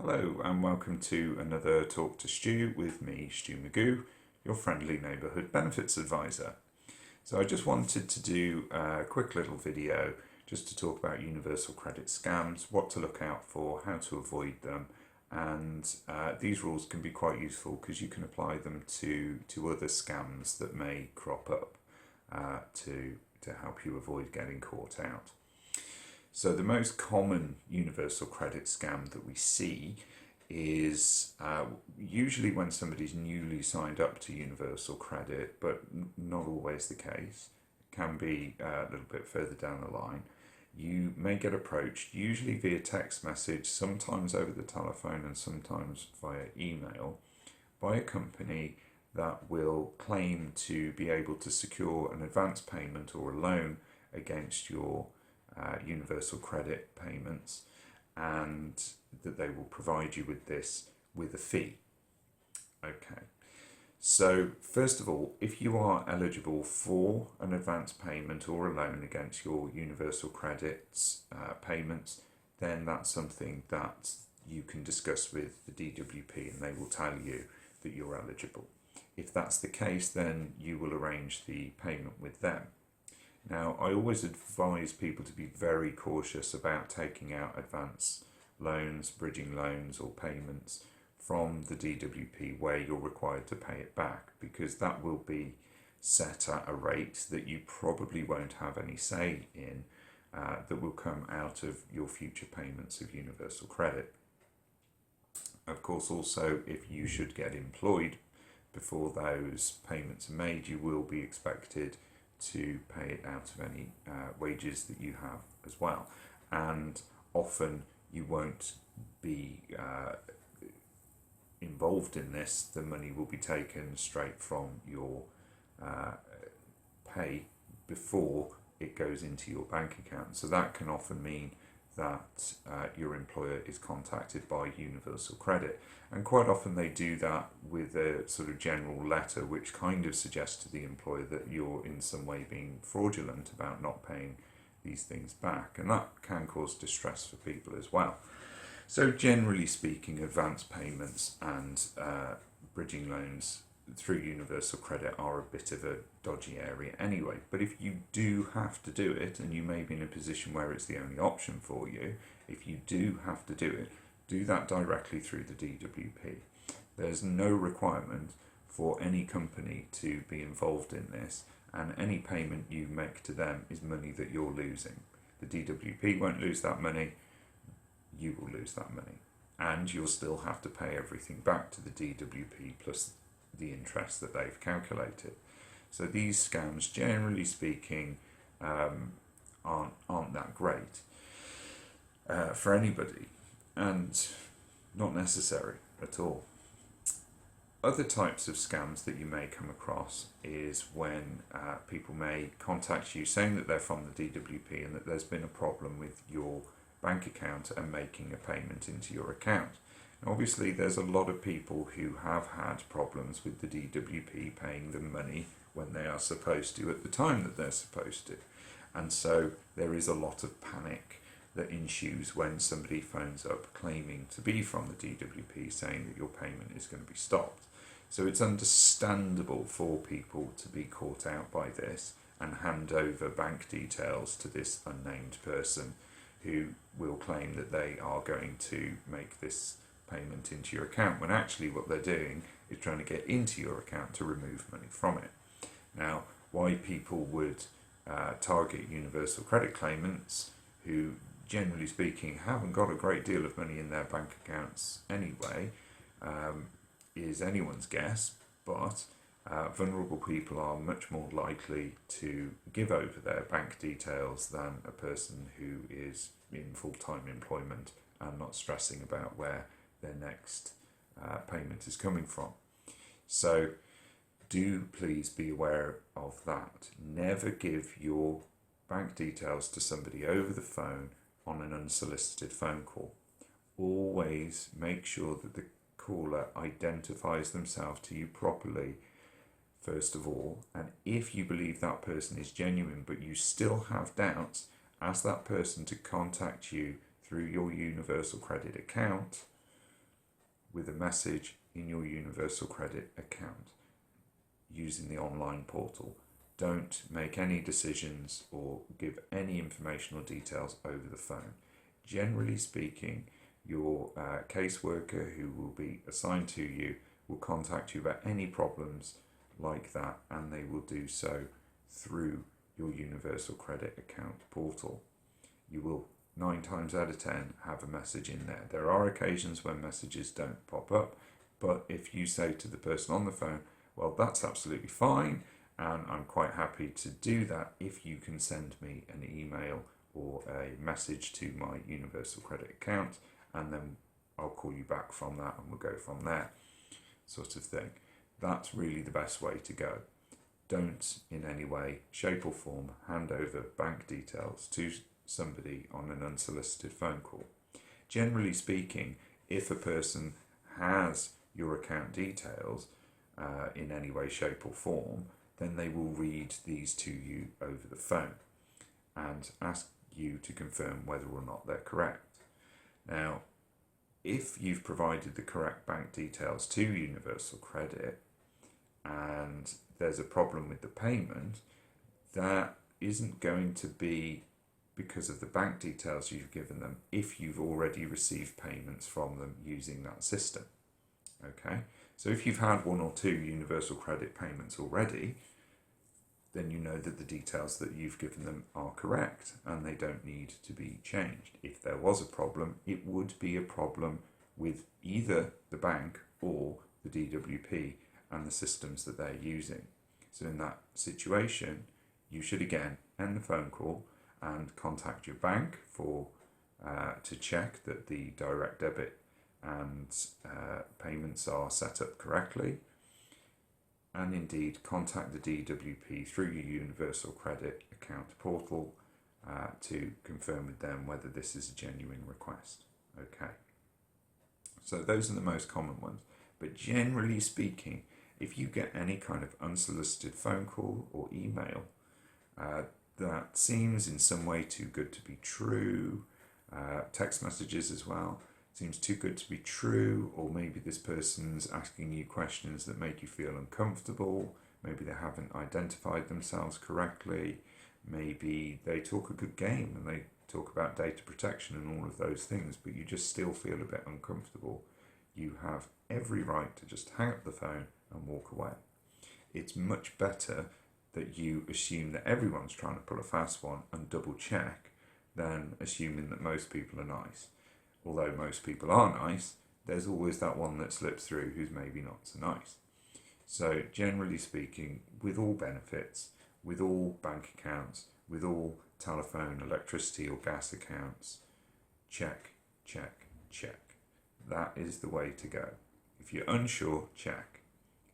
Hello and welcome to another Talk to Stu with me, Stu Magoo, your friendly neighbourhood benefits advisor. So I just wanted to do a quick little video just to talk about universal credit scams, what to look out for, how to avoid them, and these rules can be quite useful because you can apply them to other scams that may crop up to help you avoid getting caught out. So the most common universal credit scam that we see is usually when somebody's newly signed up to universal credit, but not always the case. It can be a little bit further down the line. You may get approached, usually via text message, sometimes over the telephone and sometimes via email, by a company that will claim to be able to secure an advance payment or a loan against your universal credit payments, and that they will provide you with this with a fee. Okay, so first of all, if you are eligible for an advance payment or a loan against your universal credits payments, then that's something that you can discuss with the DWP and they will tell you that you're eligible. If that's the case, then you will arrange the payment with them. Now, I always advise people to be very cautious about taking out advance loans, bridging loans or payments from the DWP where you're required to pay it back, because that will be set at a rate that you probably won't have any say in, that will come out of your future payments of universal credit. Of course, also, if you should get employed before those payments are made, you will be expected to pay it out of any wages that you have as well, and often you won't be involved in this. The money will be taken straight from your pay before it goes into your bank account, so that can often mean that your employer is contacted by Universal Credit, and quite often they do that with a sort of general letter which kind of suggests to the employer that you're in some way being fraudulent about not paying these things back, and that can cause distress for people as well. So generally speaking, advance payments and bridging loans through Universal Credit are a bit of a dodgy area anyway. But if you do have to do it, and you may be in a position where it's the only option for you, if you do have to do it, do that directly through the DWP. There's no requirement for any company to be involved in this, and any payment you make to them is money that you're losing. The DWP won't lose that money, you will lose that money, and you'll still have to pay everything back to the DWP plus the interest that they've calculated. So these scams, generally speaking, aren't that great for anybody, and not necessary at all. Other types of scams that you may come across is when people may contact you saying that they're from the DWP and that there's been a problem with your bank account and making a payment into your account. Obviously, there's a lot of people who have had problems with the DWP paying them money when they are supposed to at the time that they're supposed to. And so there is a lot of panic that ensues when somebody phones up claiming to be from the DWP saying that your payment is going to be stopped. So it's understandable for people to be caught out by this and hand over bank details to this unnamed person who will claim that they are going to make this payment into your account, when actually what they're doing is trying to get into your account to remove money from it. Now, why people would target universal credit claimants who, generally speaking, haven't got a great deal of money in their bank accounts anyway, is anyone's guess, but vulnerable people are much more likely to give over their bank details than a person who is in full-time employment and not stressing about where their next payment is coming from. So do please be aware of that. Never give your bank details to somebody over the phone on an unsolicited phone call. Always make sure that the caller identifies themselves to you properly, first of all, and if you believe that person is genuine but you still have doubts, ask that person to contact you through your Universal Credit account with a message in your Universal Credit account using the online portal. Don't make any decisions or give any information or details over the phone. Generally speaking, your caseworker who will be assigned to you will contact you about any problems like that, and they will do so through your Universal Credit account portal. You will 9 times out of 10 have a message in there. There are occasions when messages don't pop up, but if you say to the person on the phone, well, that's absolutely fine, and I'm quite happy to do that if you can send me an email or a message to my Universal Credit account, and then I'll call you back from that and we'll go from there, sort of thing. That's really the best way to go. Don't in any way, shape or form hand over bank details to somebody on an unsolicited phone call. Generally speaking, if a person has your account details in any way, shape or form, then they will read these to you over the phone and ask you to confirm whether or not they're correct. Now, if you've provided the correct bank details to Universal Credit and there's a problem with the payment, that isn't going to be because of the bank details you've given them if you've already received payments from them using that system. Okay, so if you've had 1 or 2 Universal Credit payments already, then you know that the details that you've given them are correct and they don't need to be changed. If there was a problem, it would be a problem with either the bank or the DWP and the systems that they're using. So in that situation, you should again end the phone call and contact your bank to check that the direct debit and payments are set up correctly, and indeed contact the DWP through your Universal Credit account portal to confirm with them whether this is a genuine request. Okay, so those are the most common ones, but generally speaking, if you get any kind of unsolicited phone call or email that seems in some way too good to be true, text messages as well, seems too good to be true, or maybe this person's asking you questions that make you feel uncomfortable, maybe they haven't identified themselves correctly, maybe they talk a good game and they talk about data protection and all of those things, but you just still feel a bit uncomfortable, you have every right to just hang up the phone and walk away. It's much better that you assume that everyone's trying to pull a fast one and double check than assuming that most people are nice. Although most people are nice, there's always that one that slips through who's maybe not so nice. So generally speaking, with all benefits, with all bank accounts, with all telephone, electricity or gas accounts, check, check, check. That is the way to go. If you're unsure, check.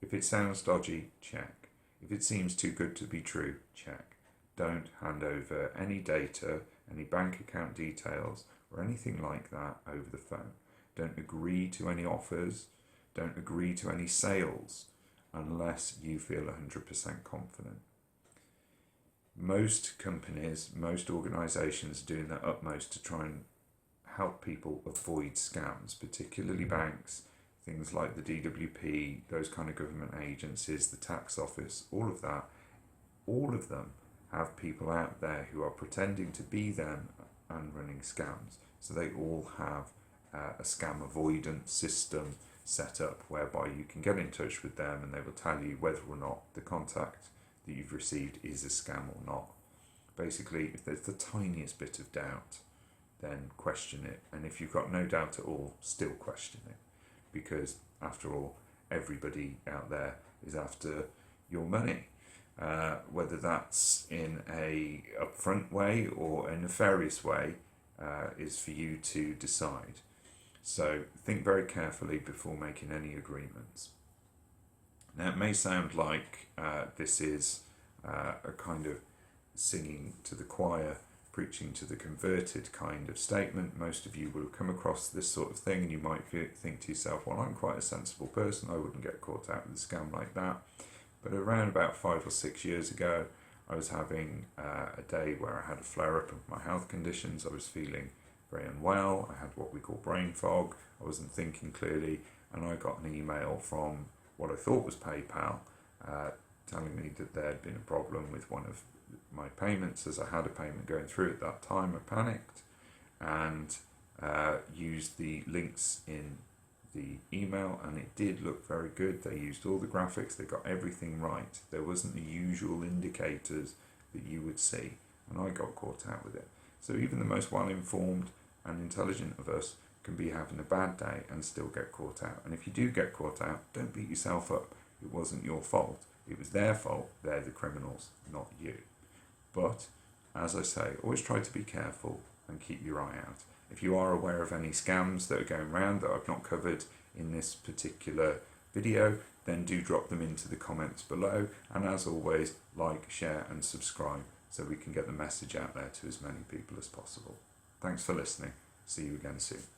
If it sounds dodgy, check. If it seems too good to be true, check. Don't hand over any data, any bank account details, or anything like that over the phone. Don't agree to any offers. Don't agree to any sales unless you feel 100% confident. Most companies, most organisations are doing their utmost to try and help people avoid scams, particularly banks, things like the DWP, those kind of government agencies, the tax office, all of that. All of them have people out there who are pretending to be them and running scams. So they all have a scam avoidance system set up whereby you can get in touch with them and they will tell you whether or not the contact that you've received is a scam or not. Basically, if there's the tiniest bit of doubt, then question it. And if you've got no doubt at all, still question it. Because after all, everybody out there is after your money. Whether that's in a upfront way or a nefarious way is for you to decide. So think very carefully before making any agreements. Now it may sound like this is a kind of singing to the choir, preaching to the converted kind of statement. Most of you will have come across this sort of thing and you might think to yourself, well, I'm quite a sensible person, I wouldn't get caught out with a scam like that. But around about 5 or 6 years ago, I was having a day where I had a flare-up of my health conditions. I was feeling very unwell. I had what we call brain fog. I wasn't thinking clearly, and I got an email from what I thought was PayPal telling me that there had been a problem with one of my payments. As I had a payment going through at that time, I panicked and used the links in the email, and it did look very good. They used all the graphics, they got everything right. There wasn't the usual indicators that you would see, and I got caught out with it. So even the most well-informed and intelligent of us can be having a bad day and still get caught out. And if you do get caught out, don't beat yourself up. It wasn't your fault. It was their fault. They're the criminals, not you. But, as I say, always try to be careful and keep your eye out. If you are aware of any scams that are going around that I've not covered in this particular video, then do drop them into the comments below. And as always, like, share and subscribe so we can get the message out there to as many people as possible. Thanks for listening. See you again soon.